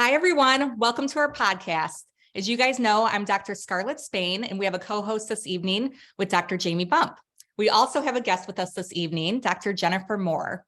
Hi, everyone. Welcome to our podcast. As you guys know, I'm Dr. Scarlett Spain, and we have a co-host this evening with Dr. Jamie Bump. We also have a guest with us this evening, Dr. Jennifer Moore.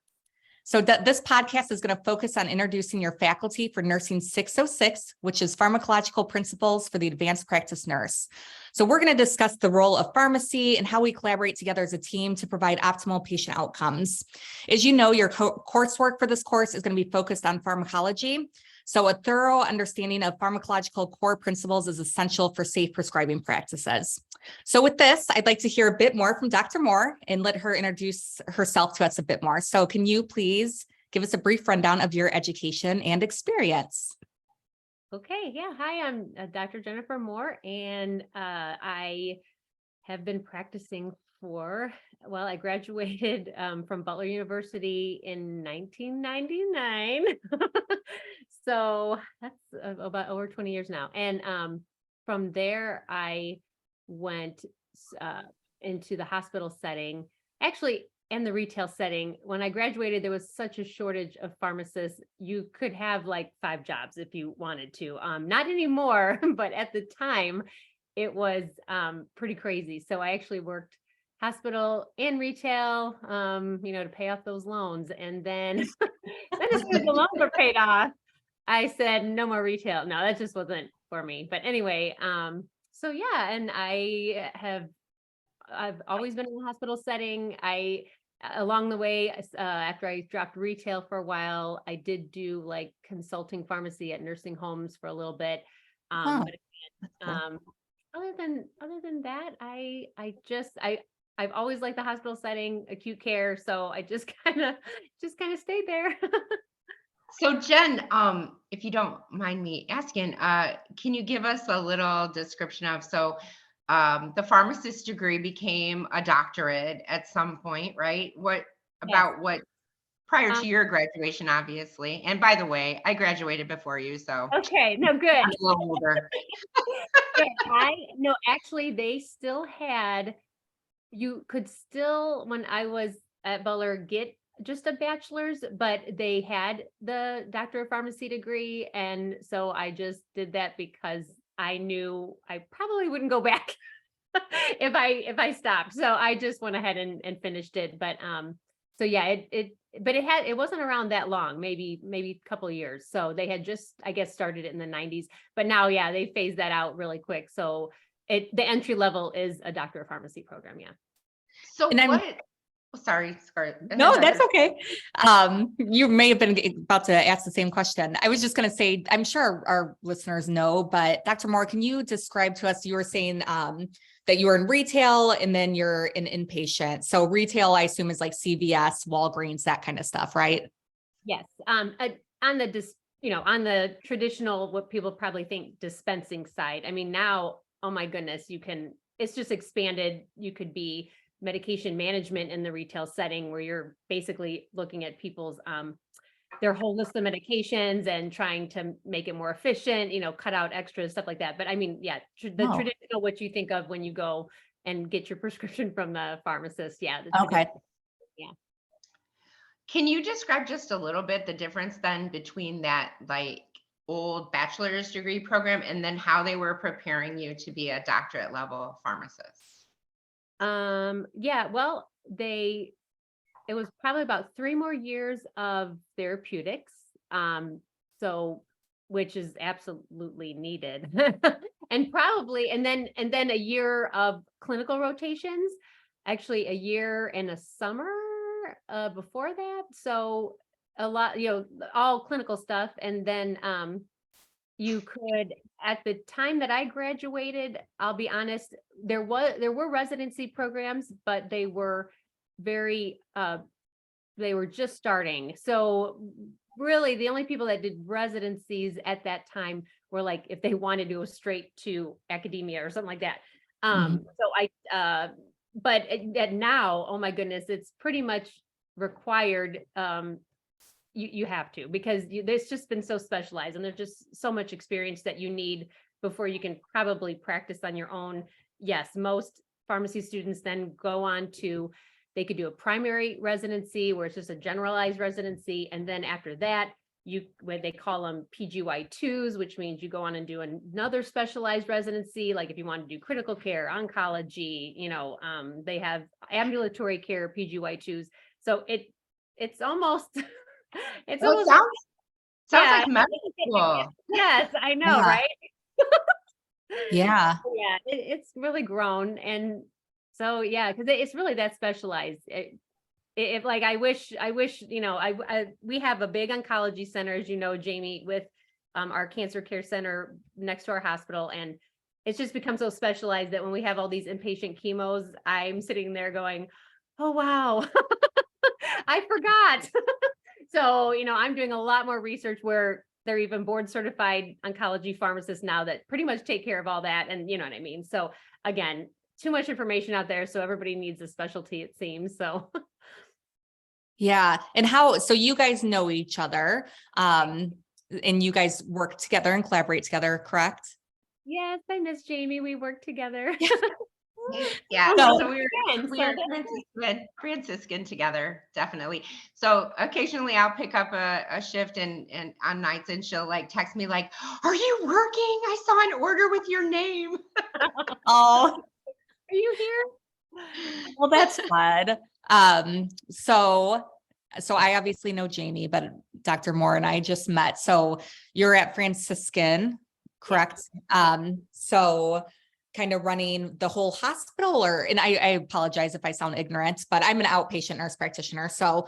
So this podcast is going to focus on introducing your faculty for Nursing 606, which is Pharmacological Principles for the Advanced Practice Nurse. So we're going to discuss the role of pharmacy and how we collaborate together as a team to provide optimal patient outcomes. As you know, your coursework for this course is going to be focused on pharmacology. So a thorough understanding of pharmacological core principles is essential for safe prescribing practices. So with this, I'd like to hear a bit more from Dr. Moore and let her introduce herself to us a bit more. So can you please give us a brief rundown of your education and experience? Okay, yeah. Hi, I'm Dr. Jennifer Moore, and I have been practicing I graduated from Butler University in 1999. So that's about over 20 years now. And from there, I went into the hospital setting, actually, and the retail setting. When I graduated, there was such a shortage of pharmacists. You could have like 5 jobs if you wanted to. Not anymore, but at the time, it was pretty crazy. So I actually worked hospital and retail, to pay off those loans. And then, then as soon as the loans were paid off, I said, no more retail. No, that just wasn't for me. But anyway, so yeah, and I've always been in the hospital setting. Along the way, after I dropped retail for a while, I did do like consulting pharmacy at nursing homes for a little bit. But other than that, I've always liked the hospital setting, acute care. So I just kind of stayed there. So Jen, if you don't mind me asking, can you give us a little description of, the pharmacist degree became a doctorate at some point, right? What prior to your graduation, obviously. And by the way, I graduated before you, so Okay, no, good. I'm a little older. Actually, they still had, you could still, when I was at Butler, get just a bachelor's, but they had the Doctor of Pharmacy degree. And so I just did that because I knew I probably wouldn't go back if I stopped. So I just went ahead and finished it. But so yeah, it wasn't around that long, maybe a couple of years. So they had just, I guess, started it in the 90s, but now, yeah, they phased that out really quick. So the entry level is a Doctor of Pharmacy program. Yeah. So sorry. No, that's okay. You may have been about to ask the same question. I was just going to say, I'm sure our listeners know, but Dr. Moore, can you describe to us, you were saying that you were in retail and then you're in inpatient. So retail, I assume, is like CVS, Walgreens, that kind of stuff, right? Yes. On the traditional, what people probably think dispensing side. I mean, now, oh my goodness, it's just expanded. You could be medication management in the retail setting where you're basically looking at people's their whole list of medications and trying to make it more efficient, cut out extras, stuff like that. But I mean, yeah, traditional, what you think of when you go and get your prescription from the pharmacist. Yeah. Okay. Yeah. Can you describe just a little bit the difference then between that like old bachelor's degree program and then how they were preparing you to be a doctorate level pharmacist? Yeah, well, it was probably about 3 more years of therapeutics. Which is absolutely needed. And then a year of clinical rotations, actually a year and a summer before that. So a lot, all clinical stuff. And then you could, at the time that I graduated, I'll be honest, there were residency programs, but they were they were just starting. So really the only people that did residencies at that time were like, if they wanted to go straight to academia or something like that. But now, oh my goodness, it's pretty much required. You have to, because there's just been so specialized and there's just so much experience that you need before you can probably practice on your own. Yes, most pharmacy students then go on to, they could do a primary residency where it's just a generalized residency. And then after that, what they call them PGY2s, which means you go on and do another specialized residency. Like if you want to do critical care, oncology, they have ambulatory care PGY2s. So it's almost, it's Well, it almost, sounds yeah, like medical school. yes, I know, Yeah. right? Yeah. Yeah, it's really grown. And so, yeah, because it's really that specialized. If like, I wish, we have a big oncology center, as you know, Jamie, with our cancer care center next to our hospital. And it's just become so specialized that when we have all these inpatient chemos, I'm sitting there going, oh, wow, I forgot. So, I'm doing a lot more research where they're even board certified oncology pharmacists now that pretty much take care of all that. And you know what I mean? So again, too much information out there. So everybody needs a specialty, it seems. So Yeah. And so you guys know each other, and you guys work together and collaborate together, correct? yes, I miss Jamie. We work together. Yeah, So- so we were Franciscan together, definitely. So occasionally I'll pick up a shift and on nights, and she'll like text me like, "Are you working? I saw an order with your name." Oh, Are you here? well, that's fun. So I obviously know Jamie, but Dr. Moore and I just met. So you're at Franciscan, correct? So kind of running the whole hospital, and I apologize if I sound ignorant, but I'm an outpatient nurse practitioner. So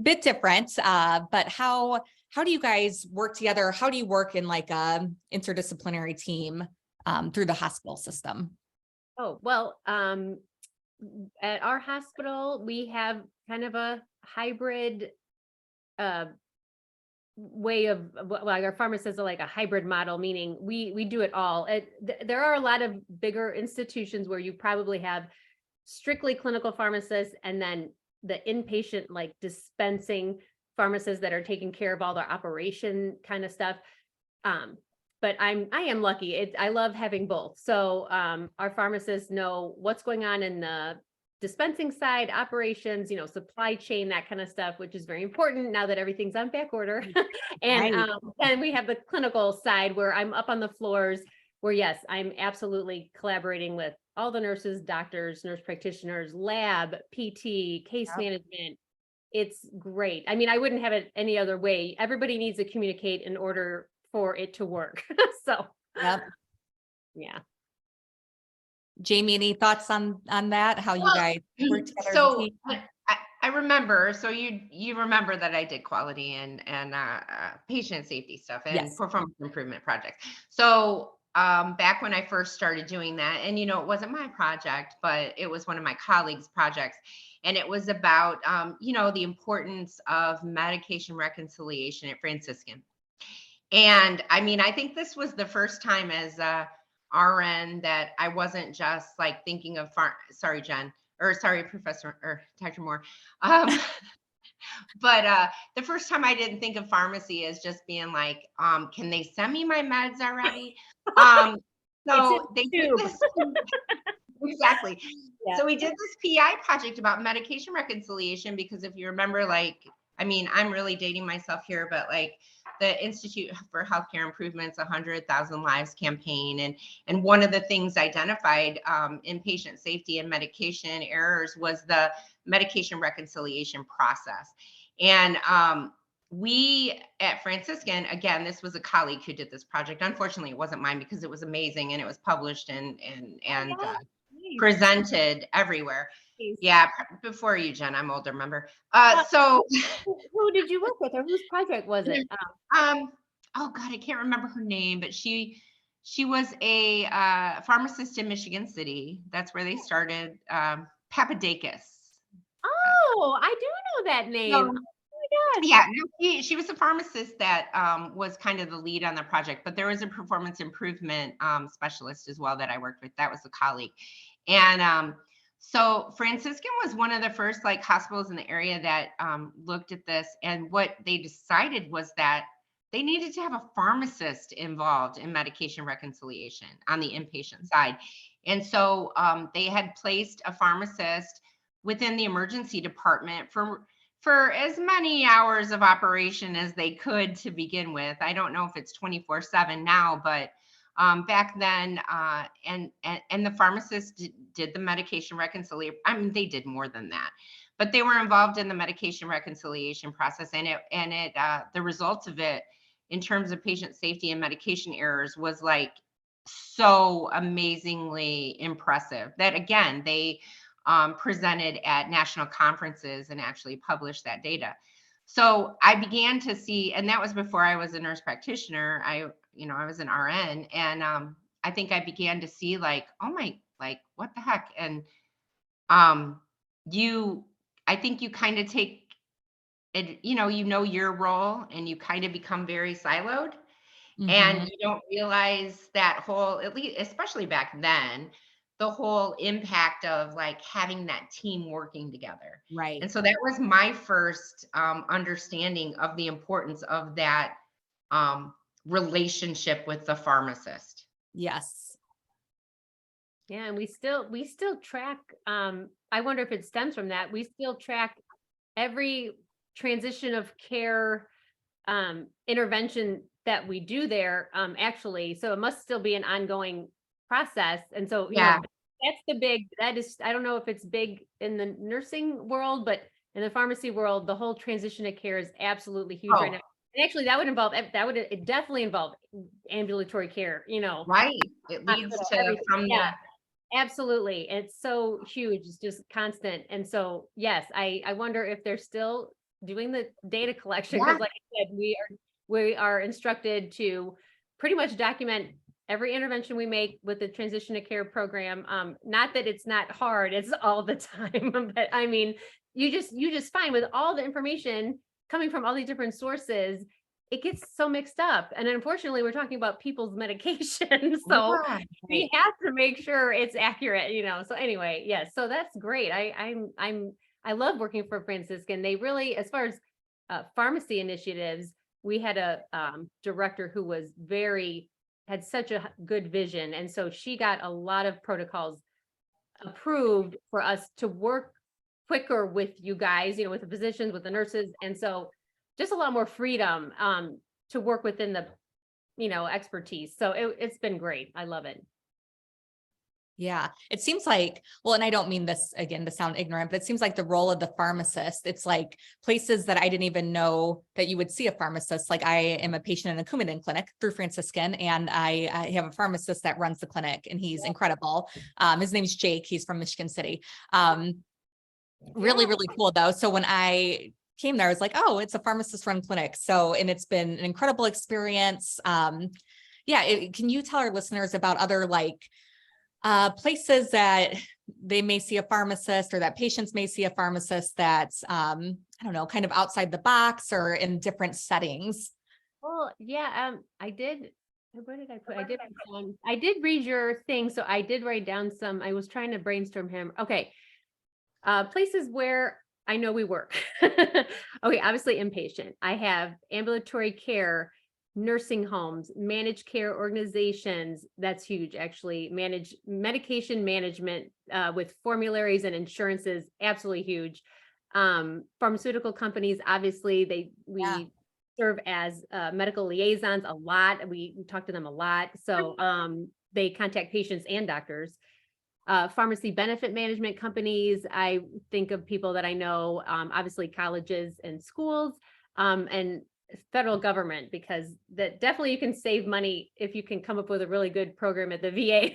bit different. But how do you guys work together? How do you work in like a interdisciplinary team through the hospital system? Oh, well, at our hospital, we have kind of a hybrid way of, like our pharmacists are like a hybrid model, meaning we do it all. There are a lot of bigger institutions where you probably have strictly clinical pharmacists and then the inpatient like dispensing pharmacists that are taking care of all their operation kind of stuff. But I am lucky. I love having both. So our pharmacists know what's going on in the dispensing side, operations, supply chain, that kind of stuff, which is very important now that everything's on back order. And Right. and we have the clinical side where I'm up on the floors where, yes, I'm absolutely collaborating with all the nurses, doctors, nurse practitioners, lab, PT, case management. It's great. I mean, I wouldn't have it any other way. Everybody needs to communicate in order for it to work. So, Yep. yeah. Jamie, any thoughts on that? How you guys work together as a So team? I remember, so you remember that I did quality and patient safety stuff and Yes. performance improvement projects. So back when I first started doing that, and it wasn't my project, but it was one of my colleagues' projects, and it was about the importance of medication reconciliation at Franciscan. And I mean, I think this was the first time as a RN that I wasn't just like thinking of sorry, Jen, or sorry, Professor or Dr. Moore. But the first time I didn't think of pharmacy as just being like, can they send me my meds already? So they did this. Exactly. Yeah. So we did this PI project about medication reconciliation because if you remember, like, I mean, I'm really dating myself here, but like the Institute for Healthcare Improvements 100,000 Lives campaign, and one of the things identified in patient safety and medication errors was the medication reconciliation process. And we at Franciscan, again, this was a colleague who did this project. Unfortunately, it wasn't mine because it was amazing and it was published and presented everywhere. Yeah, before you, Jen. I'm older, remember? So who did you work with, or whose project was it? oh God, I can't remember her name, but she was a pharmacist in Michigan City. That's where they started. Papadakis. Oh, I do know that name. No. Oh my gosh. Yeah, no, she was a pharmacist that was kind of the lead on the project, but there was a performance improvement specialist as well that I worked with. That was a colleague. And so Franciscan was one of the first like hospitals in the area that looked at this. And what they decided was that they needed to have a pharmacist involved in medication reconciliation on the inpatient side. And so they had placed a pharmacist within the emergency department for for as many hours of operation as they could to begin with. I don't know if it's 24/7 now, but back then, and the pharmacists did the medication reconciliation. I mean, they did more than that, but they were involved in the medication reconciliation process, and the results of it in terms of patient safety and medication errors was like so amazingly impressive that again they presented at national conferences and actually published that data. So I began to see, and that was before I was a nurse practitioner. I was an RN, and I think I began to see like, oh my, like what the heck? And um, I think you kind of take it, your role, and you kind of become very siloed, and Mhm. you don't realize that whole, at least, especially back then, the whole impact of like having that team working together. Right. And so that was my first understanding of the importance of that um, relationship with the pharmacist. Yes. Yeah, and we still track, I wonder if it stems from that. We still track every transition of care intervention that we do there, actually. So it must still be an ongoing process. And so, Yeah. that is, I don't know if it's big in the nursing world, but in the pharmacy world, the whole transition of care is absolutely huge right Oh, now. And actually it definitely involve ambulatory care, right. It leads hospital, to everything. from Yeah. the, Absolutely. It's so huge. It's just constant. And so, yes, I wonder if they're still doing the data collection, yeah. because like I said, we are instructed to pretty much document every intervention we make with the transition to care program. Not that it's not hard, it's all the time. But I mean, you just find with all the information coming from all these different sources, it gets so mixed up. And unfortunately, we're talking about people's medication. So Yeah. we have to make sure it's accurate. So anyway, yes, so that's great. I love working for Franciscan. They really, as far as pharmacy initiatives, we had a director who had such a good vision, and so she got a lot of protocols approved for us to work quicker with you guys, with the physicians, with the nurses, and so just a lot more freedom to work within the expertise. So it's been great. I love it. Yeah. It seems like, well, and I don't mean this again to sound ignorant, but it seems like the role of the pharmacist, it's like places that I didn't even know that you would see a pharmacist. Like I am a patient in a Coumadin clinic through Franciscan, and I have a pharmacist that runs the clinic, and he's incredible. His name's Jake. He's from Michigan City. Really, really cool though. So when I came there, I was like, oh, it's a pharmacist run clinic. So, and it's been an incredible experience. Can you tell our listeners about other places that they may see a pharmacist, or that patients may see a pharmacist that's, I don't know, kind of outside the box or in different settings? Well, yeah, I did. Where did I put? I did read your thing, so I did write down some. I was trying to brainstorm him. Okay, places where I know we work. Okay, obviously inpatient. I have ambulatory care, nursing homes, managed care organizations. That's huge, actually. Manage medication management with formularies and insurances. Absolutely huge. Pharmaceutical companies, obviously, Yeah. we serve as medical liaisons a lot. We talk to them a lot. So they contact patients and doctors. Pharmacy benefit management companies. I think of people that I know, obviously colleges and schools, and federal government, because that definitely you can save money if you can come up with a really good program at the VA.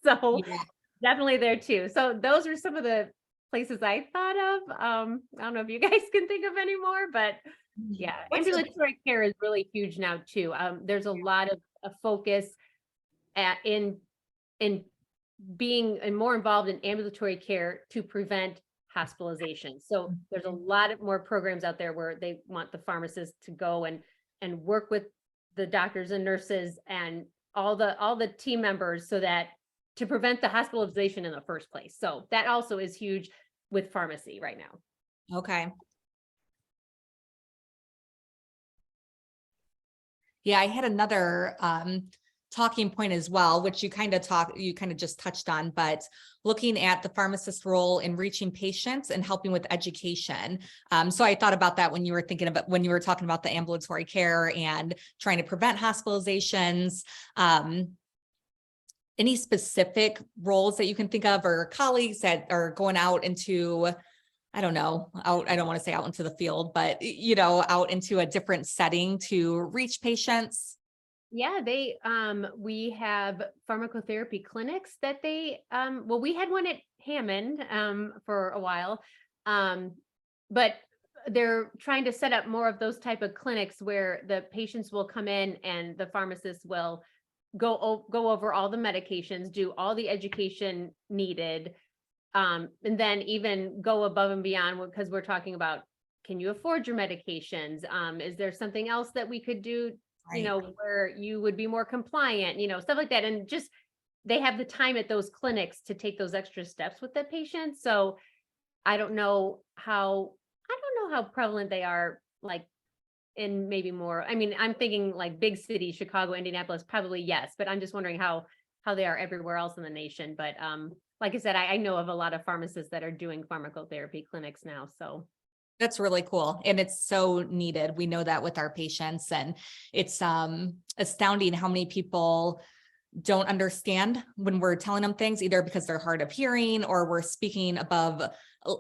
So Yeah. definitely there too. So those are some of the places I thought of. I don't know if you guys can think of any more, but yeah, What's your- ambulatory care is really huge now too. There's a lot of a focus in being more involved in ambulatory care to prevent hospitalization. So there's a lot of more programs out there where they want the pharmacist to go and work with the doctors and nurses and all the team members, so that to prevent the hospitalization in the first place. So that also is huge with pharmacy right now. Okay. Yeah, I had another talking point as well, which you kind of just touched on, but looking at the pharmacist role in reaching patients and helping with education. So I thought about that when you were talking about the ambulatory care and trying to prevent hospitalizations. Any specific roles that you can think of, or colleagues that are going out into, I don't know, I don't want to say out into the field, but out into a different setting to reach patients? Yeah, we have pharmacotherapy clinics that we had one at Hammond, for a while. But they're trying to set up more of those type of clinics where the patients will come in and the pharmacist will go over all the medications, do all the education needed. And then even go above and beyond, because we're talking about, can you afford your medications? Is there something else that we could do, Right. where you would be more compliant, stuff like that. And just, they have the time at those clinics to take those extra steps with the patient. So I don't know how prevalent they are, like in maybe more, I mean, I'm thinking like big cities, Chicago, Indianapolis, probably yes, but I'm just wondering how they are everywhere else in the nation. But like I said, I know of a lot of pharmacists that are doing pharmacotherapy clinics now. So That's really cool. And it's so needed. We know that with our patients, and it's astounding how many people don't understand when we're telling them things, either because they're hard of hearing or we're speaking above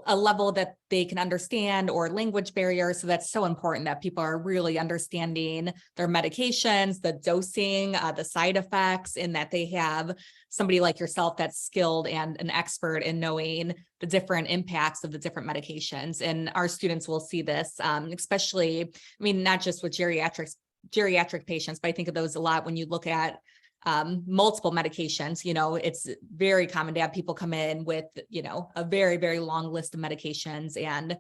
a level that they can understand, or language barriers. So that's so important that people are really understanding their medications, the dosing, the side effects, and that they have somebody like yourself that's skilled and an expert in knowing the different impacts of the different medications. And our students will see this, especially, I mean, not just with geriatric patients, but I think of those a lot when you look at multiple medications. It's very common to have people come in with, a very, very long list of medications, and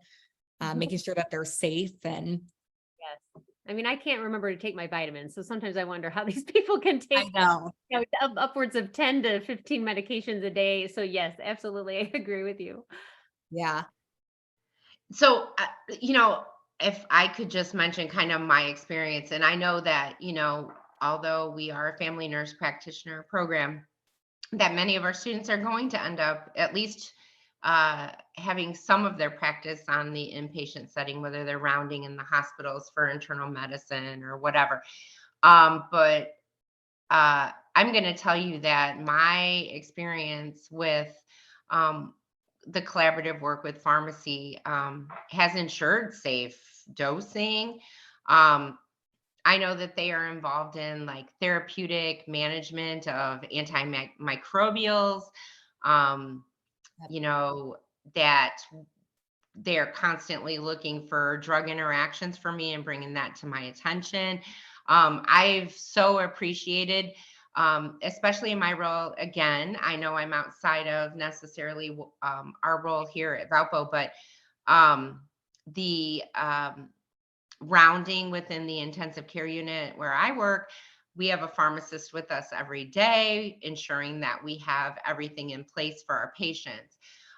making sure that they're safe. And yes, I mean, I can't remember to take my vitamins. So sometimes I wonder how these people can I take, know. upwards of 10 to 15 medications a day. So yes, absolutely. I agree with you. Yeah. So, if I could just mention kind of my experience, and I know that, although we are a family nurse practitioner program, that many of our students are going to end up at least having some of their practice on the inpatient setting, whether they're rounding in the hospitals for internal medicine or whatever. But I'm going to tell you that my experience with the collaborative work with pharmacy has ensured safe dosing. I know that they are involved in like therapeutic management of antimicrobials, that they're constantly looking for drug interactions for me and bringing that to my attention. I've so appreciated, especially in my role. Again, I know I'm outside of necessarily our role here at Valpo, but the rounding within the intensive care unit where I work, we have a pharmacist with us every day, ensuring that we have everything in place for our patients.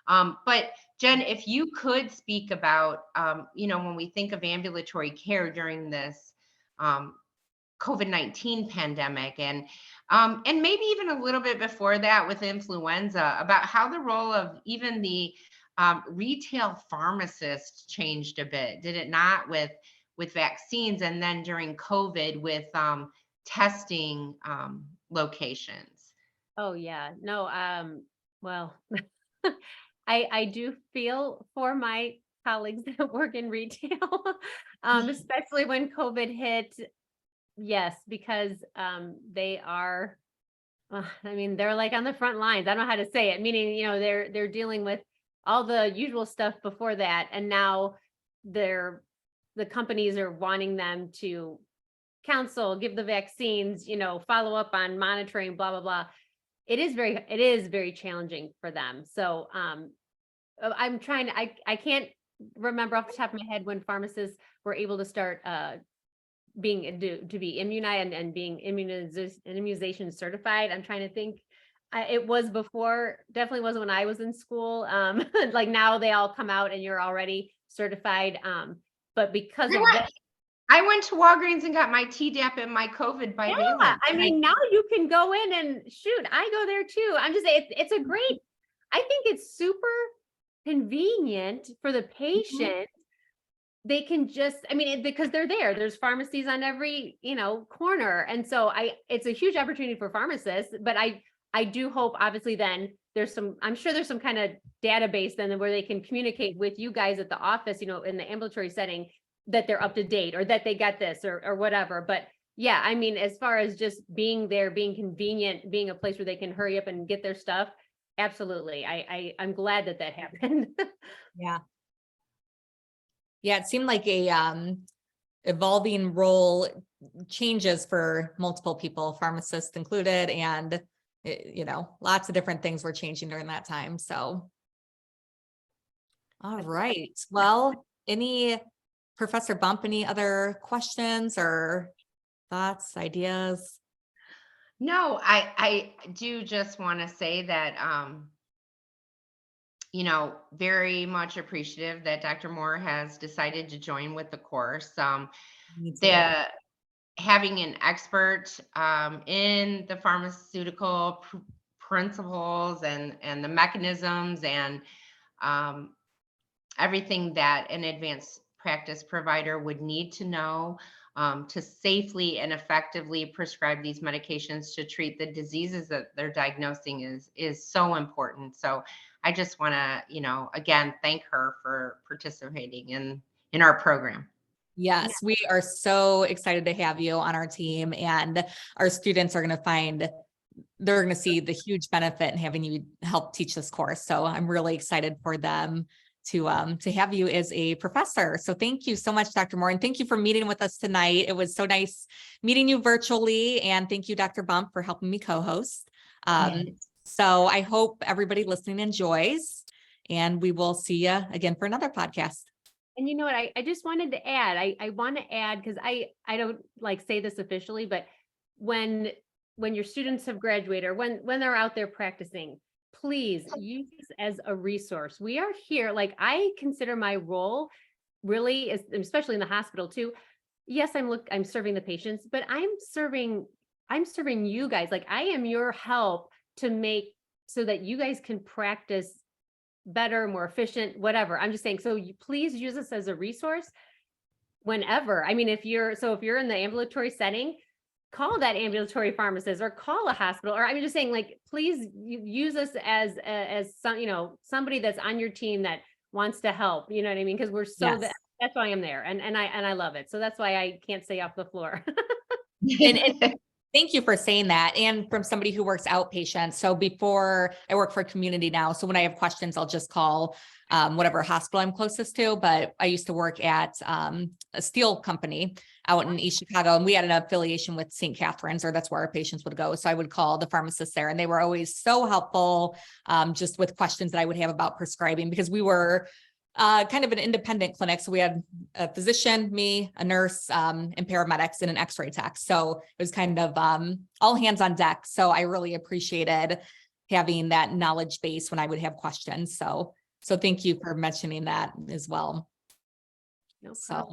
But Jen, if you could speak about, when we think of ambulatory care during this COVID-19 pandemic, and maybe even a little bit before that with influenza, about how the role of even the retail pharmacist changed a bit, did it not, with vaccines, and then during COVID with testing locations? Oh yeah, no, well, I do feel for my colleagues that work in retail, especially when COVID hit. Yes, because they are, I mean, they're like on the front lines. I don't know how to say it, meaning, they're dealing with all the usual stuff before that, and now the companies are wanting them to counsel, give the vaccines, follow up on monitoring, blah blah blah. It is very challenging for them. So I'm trying to, I can't remember off the top of my head when pharmacists were able to start to be immunized and being immunization certified. I'm trying to think. It was before, definitely wasn't when I was in school. Like now they all come out and you're already certified. But because of that, I went to Walgreens and got my Tdap and my COVID Yeah, bivalent. I mean, now you can go in and shoot, I go there too. I'm just saying, it's a great, I think it's super convenient for the patient. They can just, I mean, because they're there, there's pharmacies on every, corner. And so it's a huge opportunity for pharmacists, but I do hope, obviously, then I'm sure there's some kind of database then where they can communicate with you guys at the office, in the ambulatory setting, that they're up to date or that they got this or whatever. But yeah, I mean, as far as just being there, being convenient, being a place where they can hurry up and get their stuff, absolutely. I'm glad that happened. Yeah. Yeah, it seemed like a evolving role changes for multiple people, pharmacists included, and lots of different things were changing during that time. So, all right. Well, Professor Bump, any other questions or thoughts, ideas? No, I do just want to say that, very much appreciative that Dr. Moore has decided to join with the course. Me too. Having an expert in the pharmaceutical principles and the mechanisms and everything that an advanced practice provider would need to know to safely and effectively prescribe these medications to treat the diseases that they're diagnosing is so important. So I just want to, again, thank her for participating in our program. Yes, we are so excited to have you on our team, and our students are going to they're going to see the huge benefit in having you help teach this course. So I'm really excited for them to have you as a professor. So thank you so much, Dr. Moore, and thank you for meeting with us tonight. It was so nice meeting you virtually, and thank you, Dr. Bump, for helping me co-host. So I hope everybody listening enjoys, and we will see you again for another podcast. And you know what, I just wanted to add, I want to add, because I don't say this officially, but when your students have graduated or when they're out there practicing, please use this as a resource. We are here. I consider my role really, especially in the hospital too. Yes, I'm serving the patients, but I'm serving you guys. I am your help to make so that you guys can practice better, more efficient, whatever. I'm just saying, so please use this as a resource whenever. I mean, if you're in the ambulatory setting, call that ambulatory pharmacist or call a hospital, or I'm just saying, please use us as some, somebody that's on your team that wants to help, you know what I mean? Because we're so that's why I'm there. And I love it. So that's why I can't stay off the floor. And thank you for saying that. And from somebody who works outpatient. So before, I work for a community now. So when I have questions, I'll just call whatever hospital I'm closest to. But I used to work at a steel company out in East Chicago, and we had an affiliation with St. Catherine's, or that's where our patients would go. So I would call the pharmacist there, and they were always so helpful just with questions that I would have about prescribing, because we were kind of an independent clinic. So we had a physician, me, a nurse, and paramedics, and an x-ray tech. So it was kind of all hands on deck. So I really appreciated having that knowledge base when I would have questions. So thank you for mentioning that as well. No so,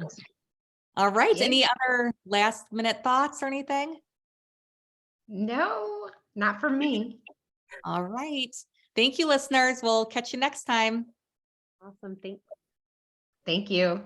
all right. Yeah. Any other last minute thoughts or anything? No, not for me. All right. Thank you, listeners. We'll catch you next time. Awesome. Thank you.